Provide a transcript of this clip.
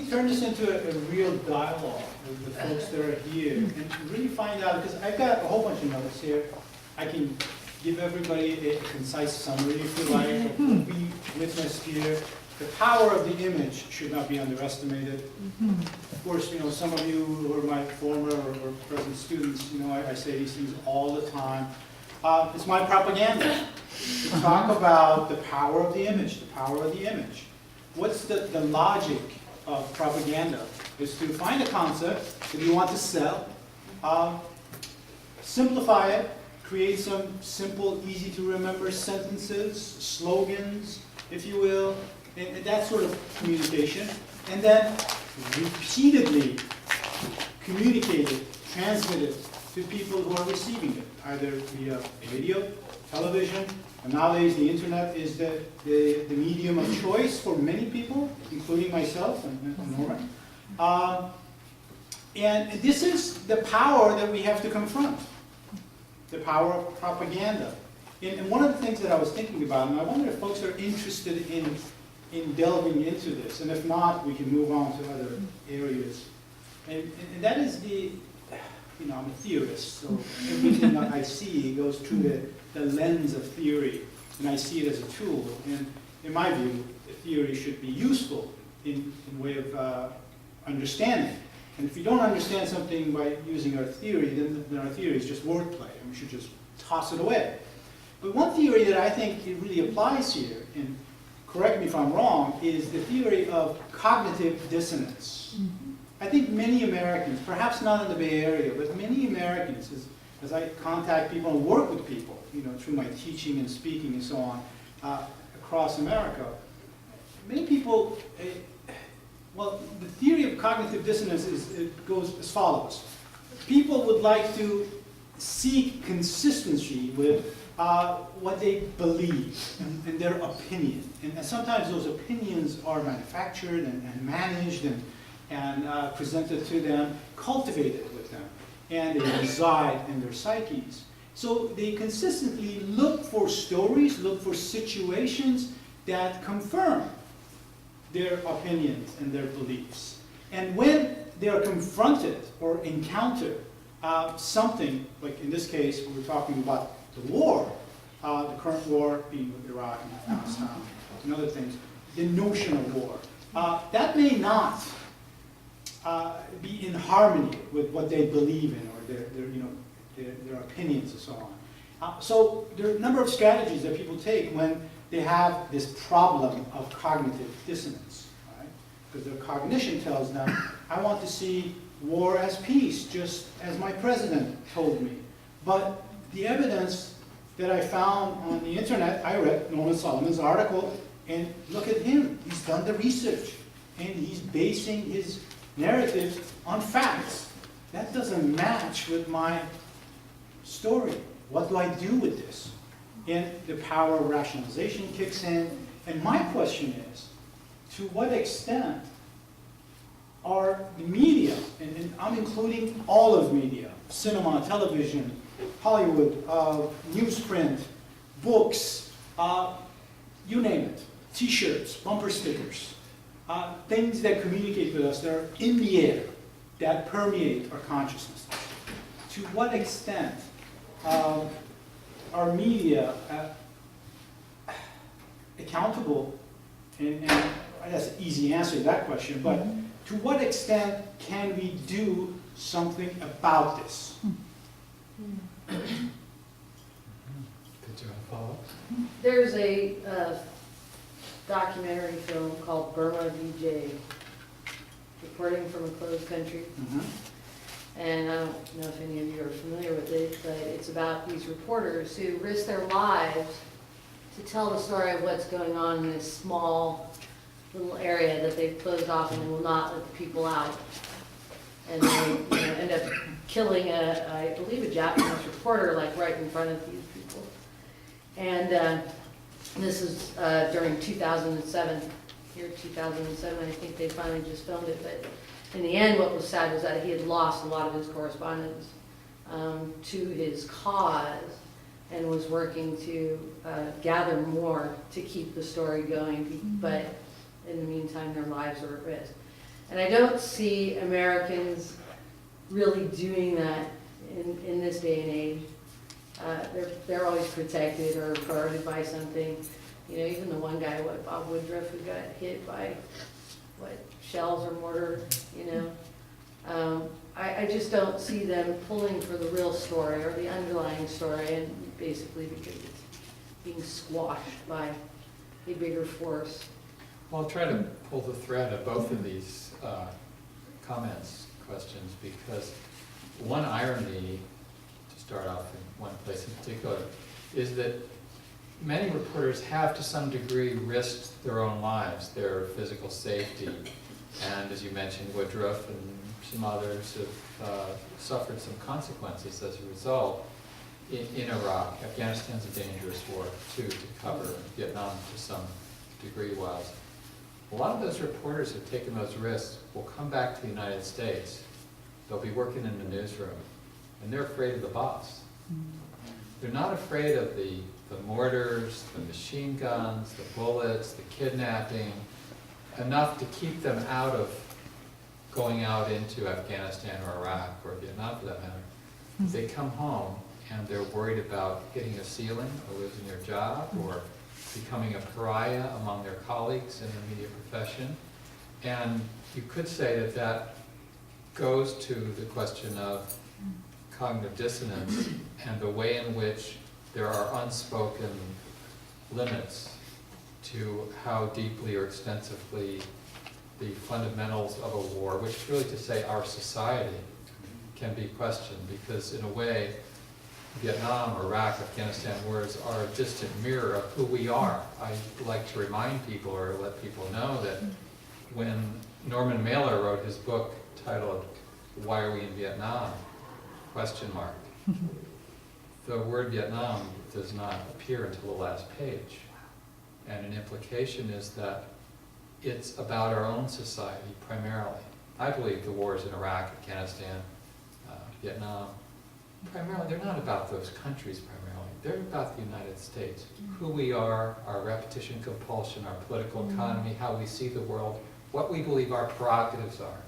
turn this into a real dialogue with the folks that are here and really find out, because I've got a whole bunch of notes here. I can give everybody a concise summary, if you like, of what we witnessed here. The power of the image should not be underestimated. Of course, you know, some of you who are my former or present students, you know, I say these things all the time. It's my propaganda to talk about the power of the image, the power of the image. What's the logic of propaganda? Is to find a concept that you want to sell, simplify it, create some simple, easy to remember sentences, slogans, if you will, and that sort of communication, and then repeatedly communicate it, transmit it to people who are receiving it, either via radio, television, and nowadays the internet is the medium of choice for many people, including myself and Norman. And this is the power that we have to confront, the power of propaganda. And one of the things that I was thinking about, and I wonder if folks are interested in delving into this, and if not, we can move on to other areas. And that is the, you know, I'm a theorist, so everything that I see goes through the lens of theory, and I see it as a tool. And in my view, the theory should be useful in way of understanding. And if you don't understand something by using our theory, then our theory is just wordplay, and we should just toss it away. But one theory that I think it really applies here, and correct me if I'm wrong, is the theory of cognitive dissonance. I think many Americans, perhaps not in the Bay Area, but many Americans, as I contact people and work with people, you know, through my teaching and speaking and so on, across America, many people, well, the theory of cognitive dissonance it goes as follows. People would like to seek consistency with what they believe and their opinion. And sometimes those opinions are manufactured and managed and presented to them, cultivated with them, and they reside in their psyches. So they consistently look for stories, look for situations that confirm their opinions and their beliefs. And when they are confronted or encounter something, like in this case, we were talking about the war, the current war being with Iraq and Afghanistan, and other things, the notion of war, that may not be in harmony with what they believe in or their opinions and so on. So there are a number of strategies that people take when they have this problem of cognitive dissonance, right? Because their cognition tells them, I want to see war as peace, just as my president told me. But the evidence that I found on the internet, I read Norman Solomon's article, and look at him. He's done the research, and he's basing his narrative on facts. That doesn't match with my story. What do I do with this? And the power of rationalization kicks in. And my question is, to what extent are the media, and I'm including all of media, cinema, television, Hollywood, newsprint, books, you name it, t-shirts, bumper stickers, things that communicate with us that are in the air, that permeate our consciousness. To what extent are media accountable, and that's an easy answer to that question, but to what extent can we do something about this? Did you follow? There's a documentary film called Burma VJ, Reporting from a Closed Country. And I don't know if any of you are familiar with it, but it's about these reporters who risk their lives to tell the story of what's going on in this small little area that they've closed off and will not let the people out. And they end up killing I believe a Japanese reporter, like right in front of these people. And this is during 2007, year 2007, I think they finally just filmed it. But in the end, what was sad was that he had lost a lot of his correspondence to his cause, and was working to gather more to keep the story going. But in the meantime, their lives were at risk. And I don't see Americans really doing that in this day and age. They're always protected or guarded by something. You know, even the one guy, Bob Woodruff, who got hit by, shells or mortar, you know. I just don't see them pulling for the real story or the underlying story, and basically because it's being squashed by a bigger force. Well, I'll try to pull the thread of both of these questions, because one irony, to start off in one place in particular, is that many reporters have to some degree risked their own lives, their physical safety, and as you mentioned, Woodruff and some others have suffered some consequences as a result. In Iraq, Afghanistan's a dangerous war too to cover, Vietnam to some degree was. A lot of those reporters who've taken those risks will come back to the United States. They'll be working in the newsroom, and they're afraid of the boss. They're not afraid of the mortars, the machine guns, the bullets, the kidnapping, enough to keep them out of going out into Afghanistan or Iraq or Vietnam for that matter. They come home and they're worried about hitting a ceiling or losing their job or becoming a pariah among their colleagues in the media profession. And you could say that that goes to the question of cognitive dissonance and the way in which there are unspoken limits to how deeply or extensively the fundamentals of a war, which is really to say our society, can be questioned, because in a way, Vietnam, Iraq, Afghanistan wars are a distant mirror of who we are. I like to remind people or let people know that when Norman Mailer wrote his book titled "Why Are We in Vietnam?" ? The word Vietnam does not appear until the last page. And an implication is that it's about our own society primarily. I believe the wars in Iraq, Afghanistan, Vietnam, primarily, they're not about those countries primarily. They're about the United States. Who we are, our repetition compulsion, our political economy, how we see the world, what we believe our prerogatives are.